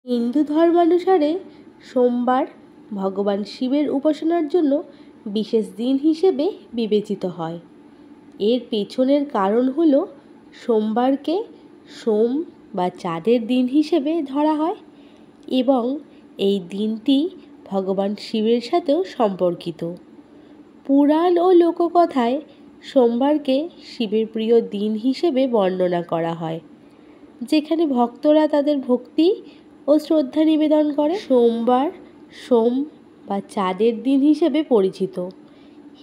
হিন্দু ধর্মানুসারে সোমবার ভগবান শিবের উপাসনার জন্য বিশেষ দিন হিসেবে বিবেচিত হয়। এর পেছনের কারণ হল সোমবারকে সোম বা চাঁদের দিন হিসেবে ধরা হয় এবং এই দিনটি ভগবান শিবের সাথেও সম্পর্কিত। পুরাণ ও লোককথায় সোমবারকে শিবের প্রিয় দিন হিসেবে বর্ণনা করা হয়, যেখানে ভক্তরা তাদের ভক্তি ও শ্রদ্ধা নিবেদন করে। সোমবার সোম বা চাঁদের দিন হিসেবে পরিচিত।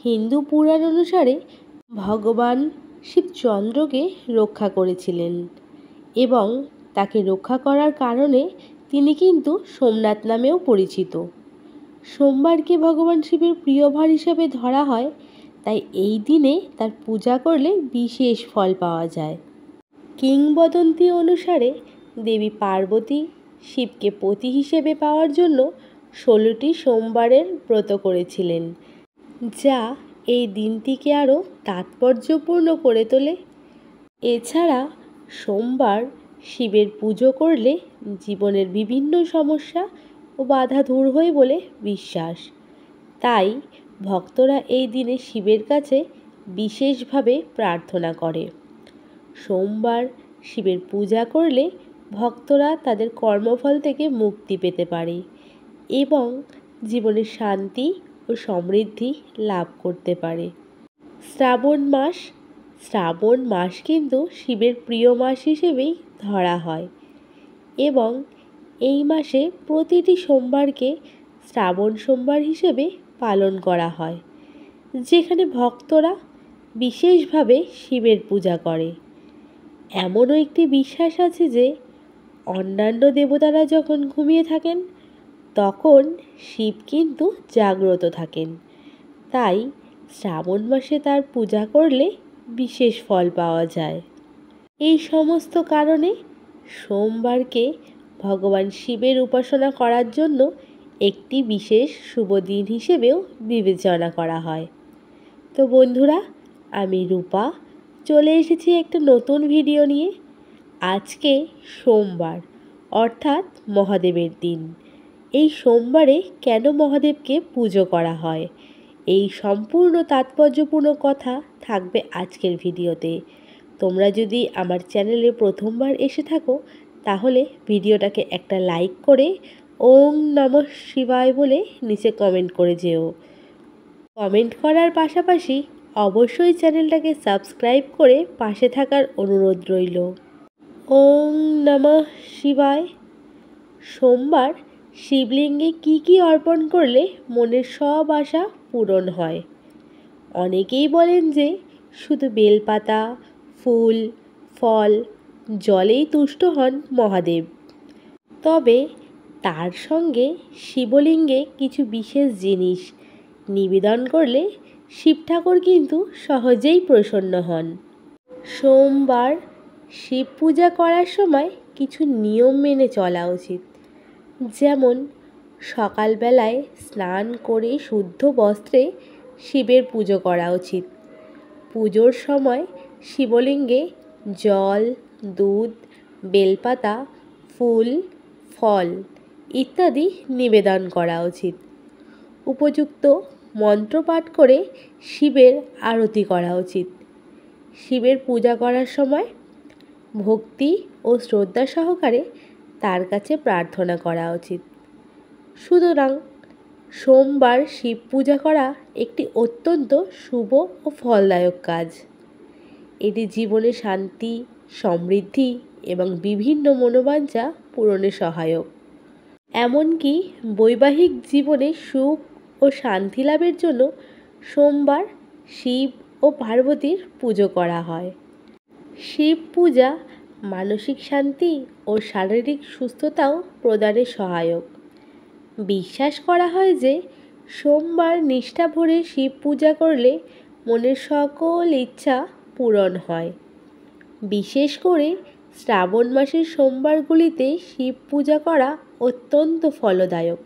হিন্দু পুরাণ অনুসারে ভগবান শিব চন্দ্রকে রক্ষা করেছিলেন এবং তাকে রক্ষা করার কারণে তিনি কিন্তু সোমনাথ নামেও পরিচিত। সোমবারকে ভগবান শিবের প্রিয় বার হিসেবে ধরা হয়, তাই এই দিনে তার পূজা করলে বিশেষ ফল পাওয়া যায়। কিংবদন্তি অনুসারে দেবী পার্বতী শিবকে পতি হিসেবে পাওয়ার জন্য 16টি সোমবারের ব্রত করেছিলেন, যা এই দিনটিকে আরও তাৎপর্যপূর্ণ করে তোলে। এছাড়া সোমবার শিবের পুজো করলে জীবনের বিভিন্ন সমস্যা ও বাধা দূর হয় বলে বিশ্বাস। তাই ভক্তরা এই দিনে শিবের কাছে বিশেষভাবে প্রার্থনা করে। সোমবার শিবের পূজা করলে ভক্তরা তাদের কর্মফল থেকে মুক্তি পেতে পারে এবং জীবনে শান্তি ও সমৃদ্ধি লাভ করতে পারে। শ্রাবণ মাস কিন্তু শিবের প্রিয় মাস হিসেবেই ধরা হয় এবং এই মাসে প্রতিটি সোমবারকে শ্রাবণ সোমবার হিসেবে পালন করা হয়, যেখানে ভক্তরা বিশেষভাবে শিবের পূজা করে। এমনও একটি বিশ্বাস আছে যে অন্যান্য দেবতারা যখন ঘুমিয়ে থাকেন তখন শিব কিন্তু জাগ্রত থাকেন, তাই শ্রাবণ মাসে তার পূজা করলে বিশেষ ফল পাওয়া যায়। এই সমস্ত কারণে সোমবারকে ভগবান শিবের উপাসনা করার জন্য একটি বিশেষ শুভ দিন হিসেবেও বিবেচনা করা হয়। তো বন্ধুরা, আমি রূপা চলে এসেছি একটা নতুন ভিডিও নিয়ে। আজকে সোমবার অর্থাৎ মহাদেবের দিন। এই সোমবারে কেন মহাদেবকে পুজো করা হয়, এই সম্পূর্ণ তাৎপর্যপূর্ণ কথা থাকবে আজকের ভিডিওতে। তোমরা যদি আমার চ্যানেলে প্রথমবার এসে থাকো তাহলে ভিডিওটাকে একটা লাইক করে ওম নমঃ শিবায় বলে নিচে কমেন্ট করে যেও। কমেন্ট করার পাশাপাশি অবশ্যই চ্যানেলটাকে সাবস্ক্রাইব করে পাশে থাকার অনুরোধ রইল। ওম নমঃ শিবায়। সোমবার শিবলিঙ্গে কি অর্পণ করলে মনের সব আশা পূরণ হয়? অনেকেই বলেন যে শুধু বেলপাতা, ফুল, ফল, জলেই তুষ্ট হন মহাদেব। তবে তার সঙ্গে শিবলিঙ্গে কিছু বিশেষ জিনিস নিবেদন করলে শিব ঠাকুর কিন্তু সহজেই প্রসন্ন হন। সোমবার শিব পূজা করার সময় কিছু নিয়ম মেনে চলা উচিত, যেমন সকালবেলায় স্নান করে শুদ্ধ বস্ত্রে শিবের পুজো করা উচিত। পুজোর সময় শিবলিঙ্গে জল, দুধ, বেলপাতা, ফুল, ফল ইত্যাদি নিবেদন করা উচিত। উপযুক্ত মন্ত্র পাঠ করে শিবের আরতি করা উচিত। শিবের পূজা করার সময় ভক্তি ও শ্রদ্ধা সহকারে তার কাছে প্রার্থনা করা উচিত। সুতরাং সোমবার শিব পূজা করা একটি অত্যন্ত শুভ ও ফলদায়ক কাজ। এটি জীবনে শান্তি, সমৃদ্ধি এবং বিভিন্ন মনোবাঞ্ছা পূরণে সহায়ক। এমনকি বৈবাহিক জীবনে সুখ ও শান্তি লাভের জন্য সোমবার শিব ও পার্বতীর পুজো করা হয়। শিব পূজা মানসিক শান্তি ও শারীরিক সুস্থতাও প্রদানে সহায়ক। বিশ্বাস করা হয় যে সোমবার নিষ্ঠা ভরে শিব পূজা করলে মনের সকল ইচ্ছা পূরণ হয়। বিশেষ করে শ্রাবণ মাসের সোমবারগুলিতে শিব পূজা করা অত্যন্ত ফলদায়ক।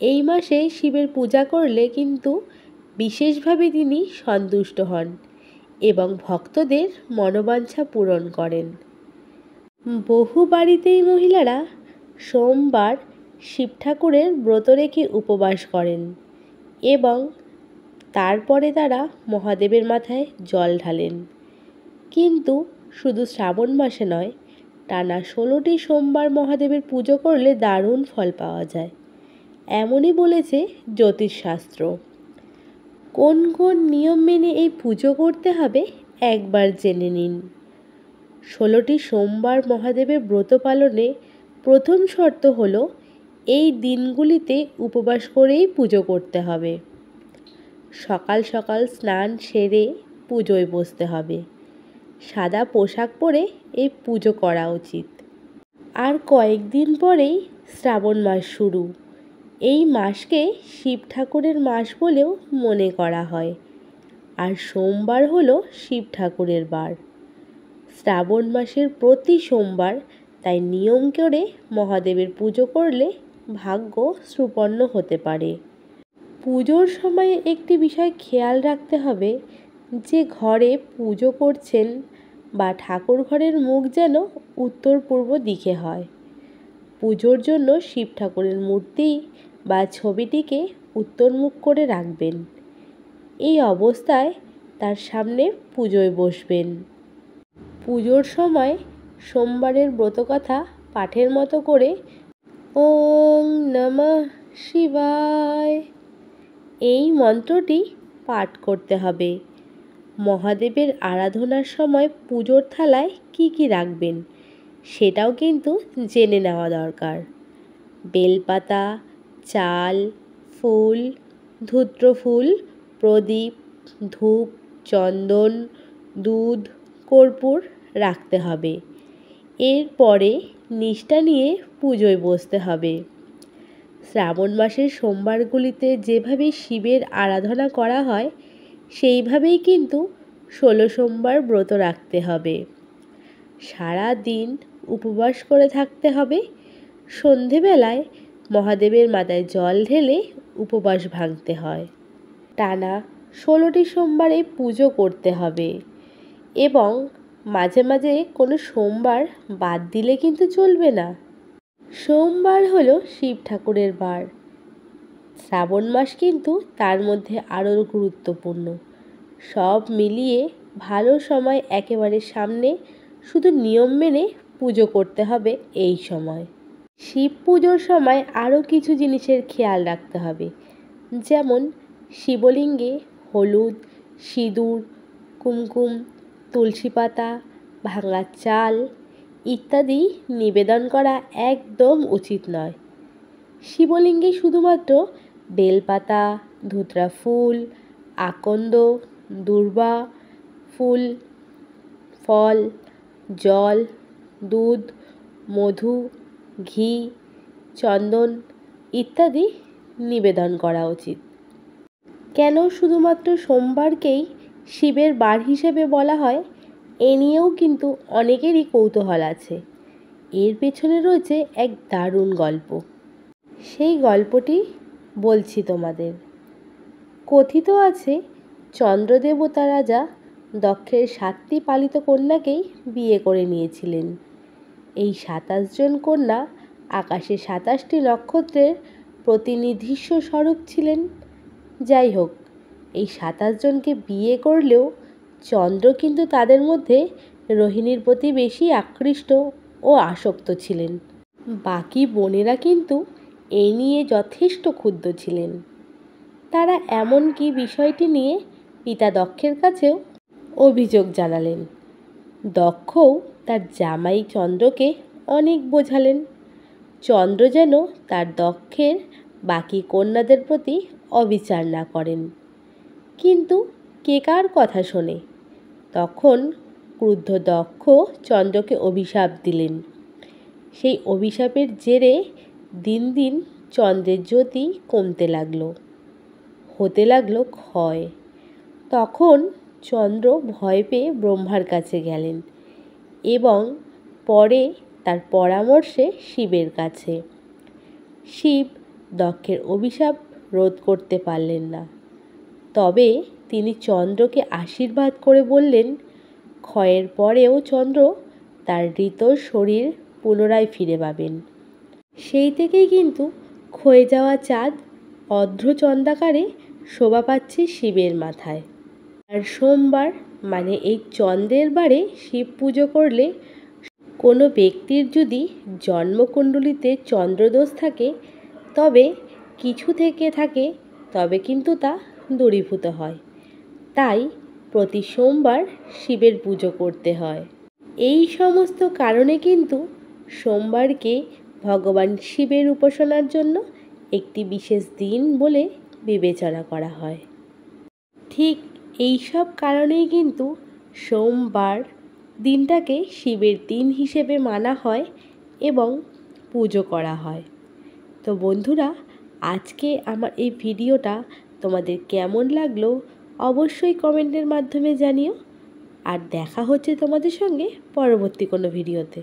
এই মাসে শিবের পূজা করলে কিন্তু বিশেষভাবে তিনি সন্তুষ্ট হন এবং ভক্তদের মনোবাঞ্ছা পূরণ করেন। বহু বাড়িতেই মহিলারা সোমবার শিব ঠাকুরের ব্রত রেখে উপবাস করেন এবং তারপরে তারা মহাদেবের মাথায় জল ঢালেন। কিন্তু শুধু শ্রাবণ মাসে নয়, টানা 16টি সোমবার মহাদেবের পুজো করলে দারুণ ফল পাওয়া যায়, এমনই বলেছে জ্যোতিষশাস্ত্র। কোন কোন নিয়ম মেনে এই পুজো করতে হবে একবার জেনে নিন। 16টি সোমবার মহাদেবের ব্রত পালনে প্রথম শর্ত হলো এই দিনগুলিতে উপবাস করেই পুজো করতে হবে। সকাল সকাল স্নান সেরে পুজোয় বসতে হবে। সাদা পোশাক পরে এই পুজো করা উচিত। আর কয়েকদিন পরেই শ্রাবণ মাস শুরু। এই মাসকে শিব ঠাকুরের মাস বলেও মনে করা হয়। আর সোমবার হলো শিব ঠাকুরের বার। শ্রাবণ মাসের প্রতি সোমবার তাই নিয়ম করে মহাদেবের পুজো করলে ভাগ্য সুপন্ন হতে পারে। পুজোর সময় একটি বিষয় খেয়াল রাখতে হবে যে ঘরে পুজো করছেন বা ঠাকুর ঘরের মুখ যেন উত্তর পূর্ব দিকে হয়। পুজোর জন্য শিব ঠাকুরের মূর্তি বা ছবিটিকে উত্তরমুখ করে রাখবেন। এই অবস্থায় তার সামনে পুজোয় বসবেন। পুজোর সময় সোমবারের ব্রতকথা পাঠের মতো করে ওং নমঃ শিবায় এই মন্ত্রটি পাঠ করতে হবে। মহাদেবের আরাধনার সময় পুজোর থালায় কি কি রাখবেন সেটাও কিন্তু জেনে নেওয়া দরকার। বেলপাতা, চাল, ফুল, ধূত্র ফুল, প্রদীপ, ধূপ, চন্দন, দুধ, কর্পূর রাখতে হবে। এরপরে নিষ্ঠা নিয়ে পুজোয় বসতে হবে। শ্রাবণ মাসের সোমবারগুলিতে যেভাবে শিবের আরাধনা করা হয় সেইভাবেই কিন্তু 16 সোমবার ব্রত রাখতে হবে। সারা দিন উপবাস করে থাকতে হবে। সন্ধেবেলায় মহাদেবের মাথায় জল ঢেলে উপবাস ভাঙতে হয়। টানা 16টি সোমবারে পুজো করতে হবে এবং মাঝে মাঝে কোনো সোমবার বাদ দিলে কিন্তু চলবে না। সোমবার হলো শিব ঠাকুরের বার। শ্রাবণ মাস কিন্তু তার মধ্যে আরও গুরুত্বপূর্ণ। সব মিলিয়ে ভালো সময় একেবারে সামনে, শুধু নিয়ম মেনে পুজো করতে হবে এই সময়। শিব পুজোর সময় আরও কিছু জিনিসের খেয়াল রাখতে হবে, যেমন শিবলিঙ্গে হলুদ, সিঁদুর, কুমকুম, তুলসী পাতা, ভাঙা চাল ইত্যাদি নিবেদন করা একদম উচিত নয়। শিবলিঙ্গে শুধুমাত্র বেলপাতা, ধুতরা ফুল, আকন্দ, দূর্বা ফুল, ফল, জল, দুধ, মধু, ঘি, চন্দন ইত্যাদি নিবেদন করা উচিত। কেন শুধুমাত্র সোমবারকেই শিবের বার হিসেবে বলা হয় এ নিয়েও কিন্তু অনেকেরই কৌতূহল আছে। এর পেছনে রয়েছে এক দারুণ গল্প। সেই গল্পটি বলছি তোমাদের। কথিত আছে চন্দ্রদেবতা রাজা দক্ষের 7টি পালিত কন্যাকেই বিয়ে করে নিয়েছিলেন। এই 27 জন কন্যা আকাশে 27টি নক্ষত্রের প্রতিনিধিস্ব স্বরূপ ছিলেন। যাই হোক, এই 27 জনকে বিয়ে করলেও চন্দ্র কিন্তু তাদের মধ্যে রোহিণীর প্রতি বেশি আকৃষ্ট ও আসক্ত ছিলেন। বাকি বোনেরা কিন্তু এই নিয়ে যথেষ্ট ক্ষুব্ধ ছিলেন। তারা এমনকি বিষয়টি নিয়ে পিতা দক্ষের কাছেও অভিযোগ জানালেন। দক্ষও তার জামাই চন্দ্রকে অনেক বোঝালেন চন্দ্র যেন তার দক্ষের বাকি কন্যাদের প্রতি অবিচার না করেন। কিন্তু কে কার কথা শোনে? তখন ক্রুদ্ধ দক্ষ চন্দ্রকে অভিশাপ দিলেন। সেই অভিশাপের জেরে দিন দিন চন্দ্রের জ্যোতি কমতে লাগলো, হতে লাগলো ক্ষয়। তখন চন্দ্র ভয় পেয়ে ব্রহ্মার কাছে গেলেন এবং পরে তার পরামর্শে শিবের কাছে। শিব দক্ষের অভিশাপ রোধ করতে পারলেন না, তবে তিনি চন্দ্রকে আশীর্বাদ করে বললেন ক্ষয়ের পরেও চন্দ্র তার ঋত শরীর পুনরায় ফিরে পাবেন। সেই থেকেই কিন্তু ক্ষয়ে যাওয়া চাঁদ অর্ধচন্দ্রাকারে শোভা পাচ্ছে শিবের মাথায়। আর সোমবার মানে এই চন্দ্রের বারে শিব পুজো করলে কোনো ব্যক্তির যদি জন্মকুণ্ডলিতে চন্দ্রদোষ থাকে তবে কিছু থেকে থাকে তবে কিন্তু তা দূরীভূত হয়। তাই প্রতি সোমবার শিবের পুজো করতে হয়। এই সমস্ত কারণে কিন্তু সোমবারকে ভগবান শিবের উপাসনার জন্য একটি বিশেষ দিন বলে বিবেচনা করা হয়। ঠিক এই সব কারণেই কিন্তু সোমবার দিনটাকে শিবের দিন হিসেবে মানা হয় এবং পুজো করা হয়। তো বন্ধুরা, আজকে আমার এই ভিডিওটা তোমাদের কেমন লাগলো অবশ্যই কমেন্টের মাধ্যমে জানিও। আর দেখা হচ্ছে তোমাদের সঙ্গে পরবর্তী কোনো ভিডিওতে।